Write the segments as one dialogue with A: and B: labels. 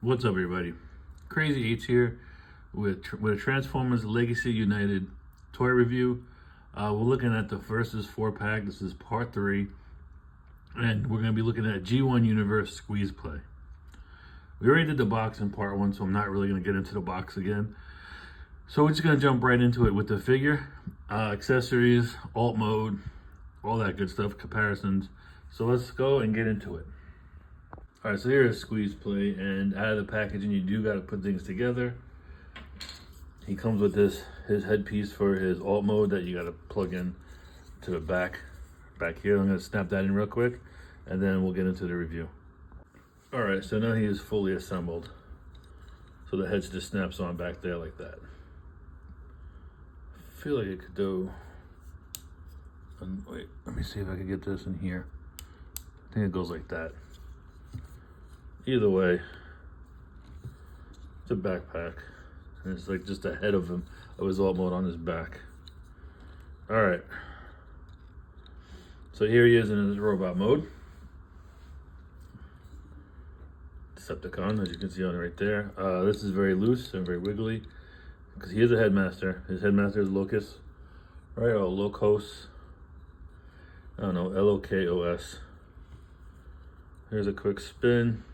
A: What's up, everybody? Crazy H here with a Transformers Legacy United toy review. We're looking at the Versus 4-pack. This is part 3, and we're going to be looking at G1 Universe Squeezeplay. We already did the box in part 1, so I'm not really going to get into the box again. So we're just going to jump right into it with the figure, accessories, alt mode, all that good stuff, comparisons. So let's go and get into it. All right, so here is Squeezeplay, and out of the packaging, you do got to put things together. He comes with his headpiece for his alt mode that you got to plug in to the back here. I'm going to snap that in real quick, and then we'll get into the review. All right, so now he is fully assembled. So the head just snaps on back there like that. I feel like it could do. Wait, let me see if I can get this in here. I think it goes like that. Either way, it's a backpack, and it's like just the head of him, of his alt mode on his back. All right, so here he is in his robot mode. Decepticon, as you can see on right there. This is very loose and very wiggly, because he is a headmaster. His headmaster is Locus, right? Or Locos. I don't know, L-O-K-O-S. Here's a quick spin.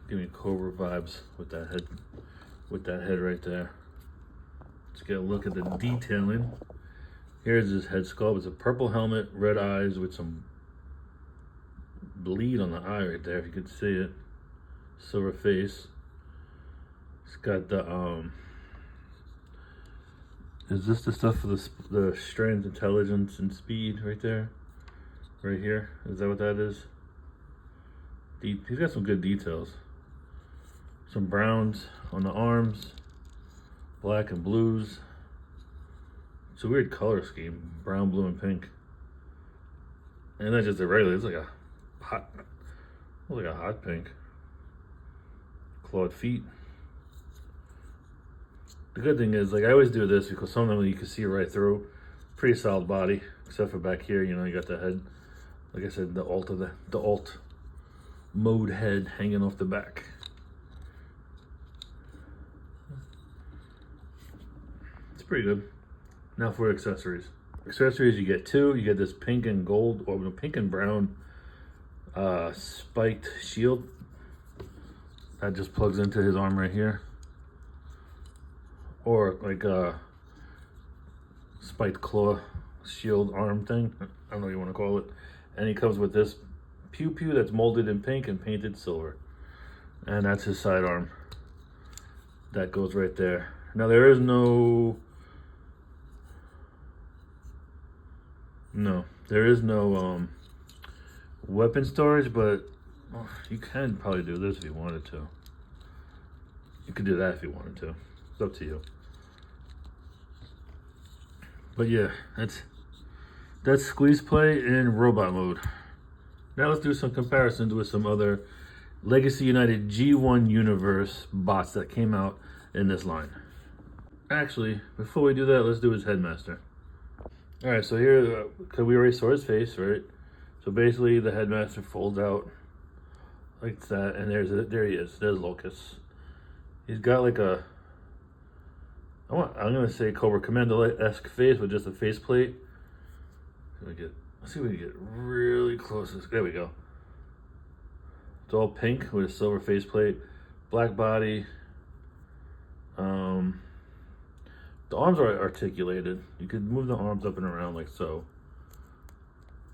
A: Give me Cobra vibes with that head right there. Let's get a look at the detailing. Here's his head sculpt. It's a purple helmet, red eyes with some bleed on the eye right there, if you could see it. Silver face. It's got the is this the stuff for the strength, intelligence, and speed right there? Right here. Is that what that is? He's got some good details. Some browns on the arms, black and blues. It's a weird color scheme, brown, blue, and pink. And not just a regular, it's like a hot pink. Clawed feet. The good thing is, like, I always do this because sometimes you can see right through. Pretty solid body, except for back here, you know, you got the head. Like I said, the alt mode head hanging off the back. It's pretty good. Now for accessories. Accessories, you get two. You get this pink and gold, or pink and brown spiked shield. That just plugs into his arm right here. Or like a spiked claw shield arm thing. I don't know what you want to call it. And he comes with this pew pew that's molded in pink and painted silver. And that's his sidearm. That goes right there. Now there is no weapon storage, but you can probably do this if you wanted to. You could do that if you wanted to. It's up to you. But yeah, that's Squeezeplay in robot mode. Now let's do some comparisons with some other Legacy United G1 Universe bots that came out in this line. Actually, before we do that, let's do his headmaster. All right, so here, because we already saw his face, right? So basically, the headmaster folds out like that, and there he is. There's Locus. He's got like a, I'm gonna say Cobra Commando-esque face with just a faceplate. Let's see if we can get really close. There we go. It's all pink with a silver faceplate, black body. The arms are articulated. You could move the arms up and around like so.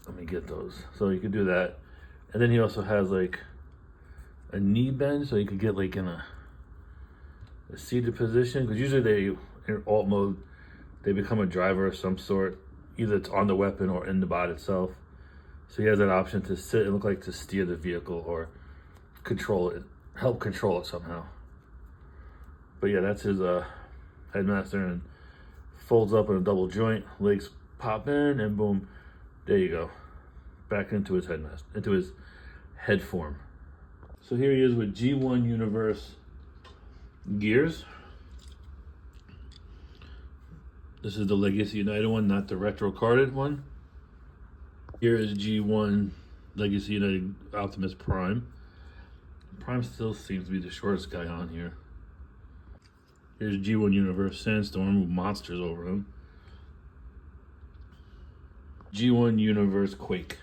A: Let me get those. So you could do that. And then he also has like a knee bend, so you could get like in a seated position. Because usually in alt mode, they become a driver of some sort. Either it's on the weapon or in the bot itself. So he has that option to sit and look like to steer the vehicle or control it, help control it somehow. But yeah, that's his headmaster, and folds up in a double joint. Legs pop in, and boom, there you go, back into his headmaster, into his head form. So here he is with G1 Universe gears. This is the Legacy United one, not the retro carded one. Here is G1 Legacy United Optimus Prime. Prime still seems to be the shortest guy on here. Here's G1 Universe Sandstorm with monsters over him. G1 Universe Quake.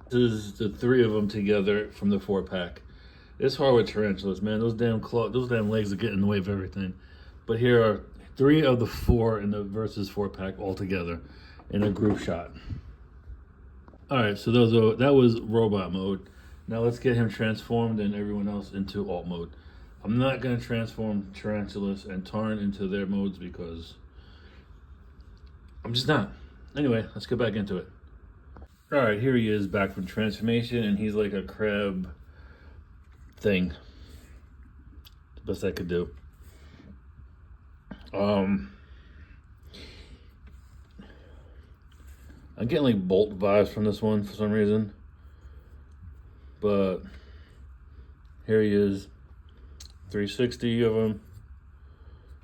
A: This is the 3 of them together from the 4-pack. It's hard with tarantulas, man. Those damn legs are getting in the way of everything. But here are 3 of the 4 in the versus 4-pack all together in a group shot. All right, so that was robot mode. Now let's get him transformed and everyone else into alt mode. I'm not gonna transform tarantulas and Tarn into their modes because I'm just not. Anyway, let's get back into it. All right, here he is back from transformation, and he's like a crab thing. The best I could do. I'm getting like Bolt vibes from this one for some reason. But here he is. 360 of them.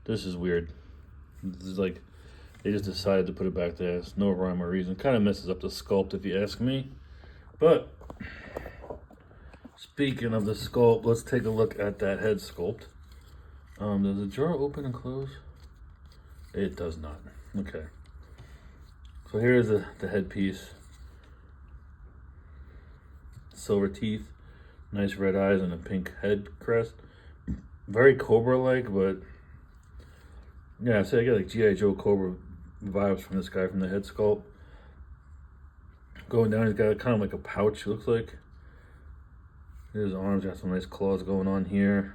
A: This is weird. This is like, they just decided to put it back there. It's no rhyme or reason. Kind of messes up the sculpt if you ask me. But speaking of the sculpt, let's take a look at that head sculpt. Does the drawer open and close? It does not. Okay. So here's the headpiece. Silver teeth, nice red eyes, and a pink head crest. Very Cobra-like, but yeah, I get like G.I. Joe Cobra vibes from this guy from the head sculpt. Going down, he's got kind of like a pouch, it looks like. His arms got some nice claws going on here.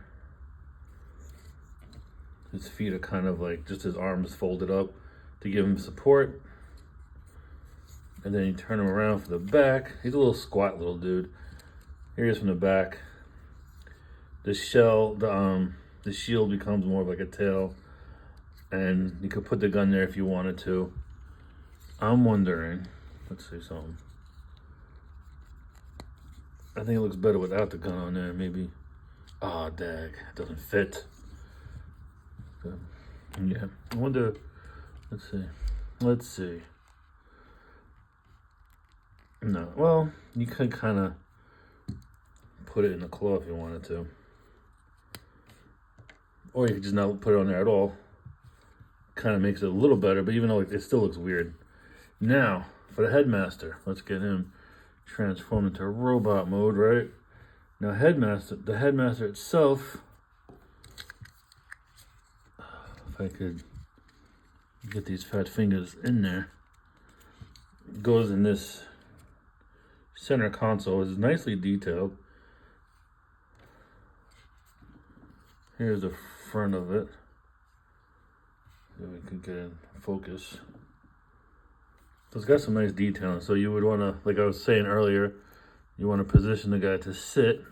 A: His feet are kind of like just his arms folded up to give him support. And then you turn him around for the back. He's a little squat little dude. Here he is from the back. The shell, the shield becomes more of like a tail. And you could put the gun there if you wanted to. I'm wondering, let's see something. I think it looks better without the gun on there, maybe. Ah, dag, it doesn't fit. So, yeah, I wonder, let's see. No, well, you could kind of put it in the claw if you wanted to. Or you could just not put it on there at all. Kind of makes it a little better, but even though it still looks weird. Now, for the headmaster, let's get him transformed into robot mode, right? Now, the headmaster itself, if I could get these fat fingers in there, goes in this center console. It's nicely detailed. Here's the front of it. So we can get in focus. So it's got some nice detailing. So you would want to, like I was saying earlier, you want to position the guy to sit,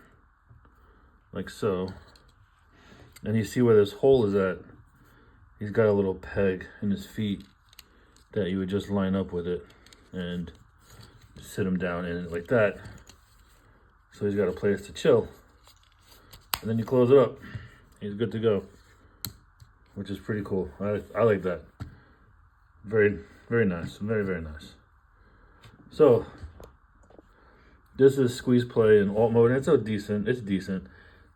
A: like so. And you see where this hole is at. He's got a little peg in his feet that you would just line up with it and sit him down in it like that. So he's got a place to chill. And then you close it up. He's good to go, which is pretty cool. I like that. Very, very nice. Very, very nice. So this is Squeeze Play in alt mode. And it's decent.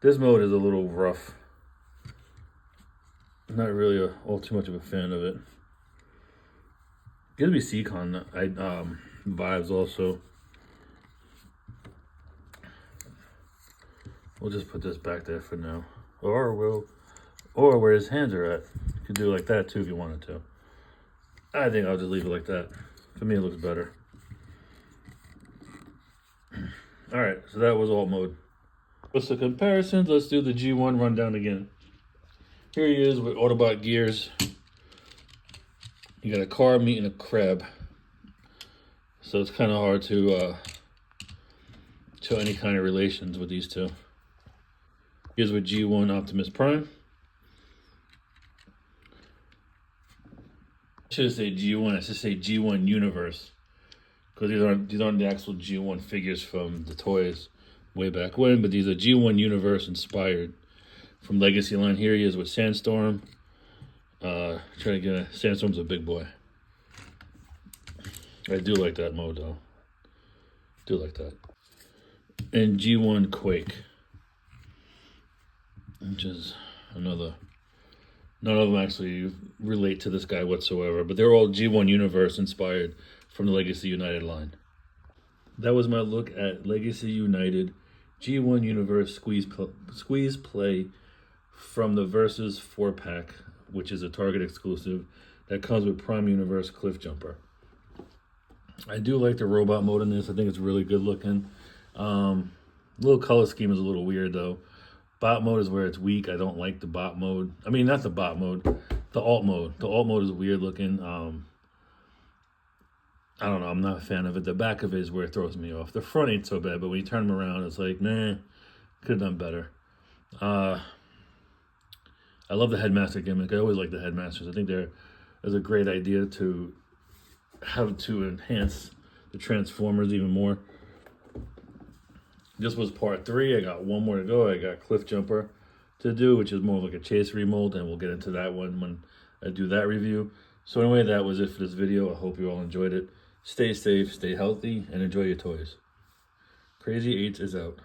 A: This mode is a little rough. I'm not really all too much of a fan of it. Gives me Seacon vibes also. We'll just put this back there for now. Or where his hands are at. You could do it like that too if you wanted to. I think I'll just leave it like that. For me, it looks better. All right, so that was alt mode. What's the comparisons? Let's do the G1 rundown again. Here he is with Autobot gears. You got a car meeting a crab. So it's kind of hard to show any kind of relations with these two. Here's with G1 Optimus Prime. I should say G1, I should say G1 Universe. Because these aren't the actual G1 figures from the toys way back when, but these are G1 Universe inspired from Legacy line. Here he is with Sandstorm. Trying to get Sandstorm's a big boy. I do like that mode though. Do like that. and G1 Quake, which is another. None of them actually relate to this guy whatsoever, but they're all G1 Universe inspired from the Legacy United line. That was my look at Legacy United G1 Universe Squeezeplay from the Versus 4-pack, which is a Target exclusive that comes with Prime Universe Cliff Jumper. I do like the robot mode in this. I think it's really good looking. Little color scheme is a little weird though. Bot mode is where it's weak. I don't like the bot mode. I mean, not the bot mode, the alt mode. The alt mode is weird looking. I don't know. I'm not a fan of it. The back of it is where it throws me off. The front ain't so bad, but when you turn them around, it's like, nah, could have done better. I love the headmaster gimmick. I always like the headmasters. I think there's a great idea to have to enhance the Transformers even more. This was part 3. I got one more to go. I got Cliff Jumper to do, which is more like a chase remold, and we'll get into that one when I do that review. So anyway, that was it for this video. I hope you all enjoyed it. Stay safe, stay healthy, and enjoy your toys. Crazy 8 is out.